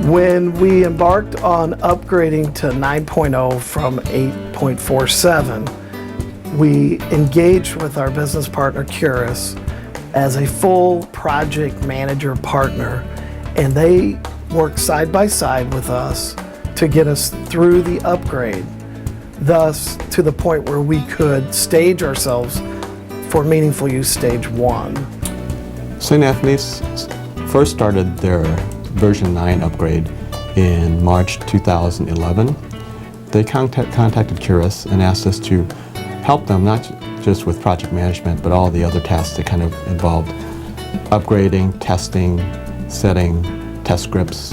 When we embarked on upgrading to 9.0 from 8.47, we engaged with our business partner Curas as a full project manager partner, and they worked side by side with us to get us through the upgrade, thus to the point where we could stage ourselves for Meaningful Use Stage 1. St. Anthony's first started their version 9 upgrade in March 2011. They contacted Curas and asked us to help them, not just with project management, but all the other tasks that kind of involved upgrading, testing, setting test scripts,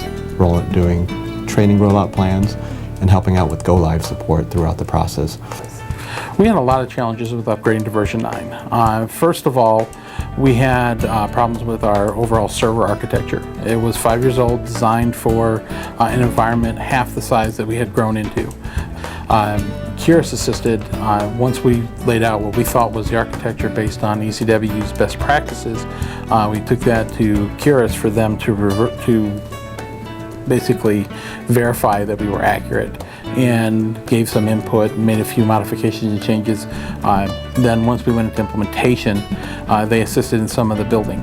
doing training rollout plans, and helping out with go-live support throughout the process. We had a lot of challenges with upgrading to version 9. First of all, we had problems with our overall server architecture. It was 5 years old, designed for an environment half the size that we had grown into. Curas assisted, once we laid out what we thought was the architecture based on ECW's best practices, we took that to Curas for them to basically verify that we were accurate, and gave some input, made a few modifications and changes. Then once we went into implementation, they assisted in some of the building.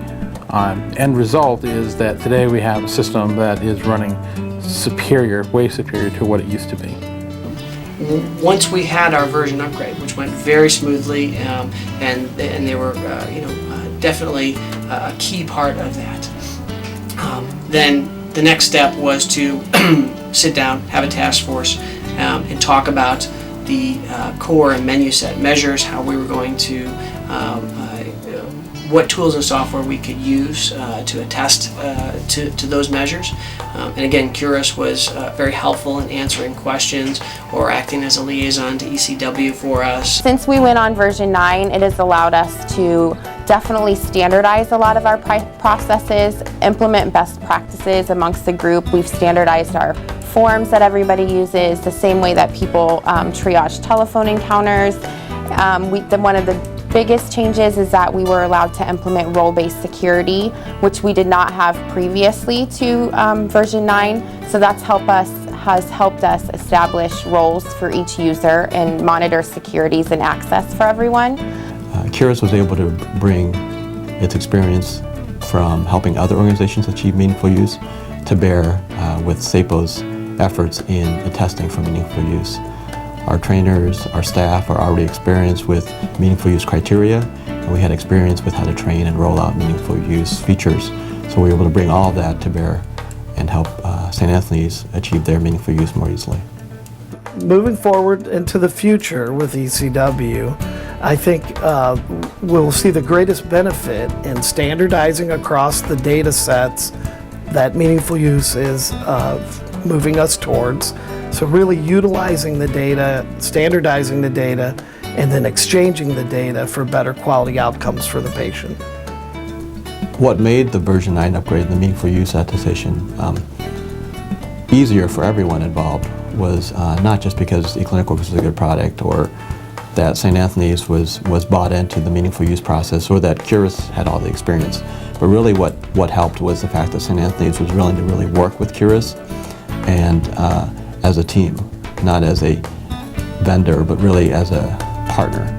End result is that today we have a system that is running superior, way superior to what it used to be. Once we had our version upgrade, which went very smoothly, and they were definitely a key part of that, then the next step was to sit down, have a task force, and talk about the core and menu set measures, how we were going to, what tools and software we could use to attest to those measures. And again, Curas was very helpful in answering questions or acting as a liaison to ECW for us. Since we went on version 9, it has allowed us to definitely standardize a lot of our processes, implement best practices amongst the group. We've standardized our forms that everybody uses, the same way that people triage telephone encounters. One of the biggest changes is that we were allowed to implement role-based security, which we did not have previously to version 9. So has helped us establish roles for each user and monitor securities and access for everyone. Curas was able to bring its experience from helping other organizations achieve meaningful use to bear with SAPO's efforts in testing for meaningful use. Our trainers, our staff are already experienced with meaningful use criteria, and we had experience with how to train and roll out meaningful use features. So we were able to bring all of that to bear and help St. Anthony's achieve their meaningful use more easily. Moving forward into the future with ECW, I think we'll see the greatest benefit in standardizing across the data sets that meaningful use is moving us towards. So really utilizing the data, standardizing the data, and then exchanging the data for better quality outcomes for the patient. What made the version 9 upgrade, the meaningful use attestation, easier for everyone involved was not just because eClinicalWorks was a good product, or that St. Anthony's was bought into the meaningful use process, or that Curas had all the experience. But really what helped was the fact that St. Anthony's was willing to really work with Curas and as a team, not as a vendor, but really as a partner.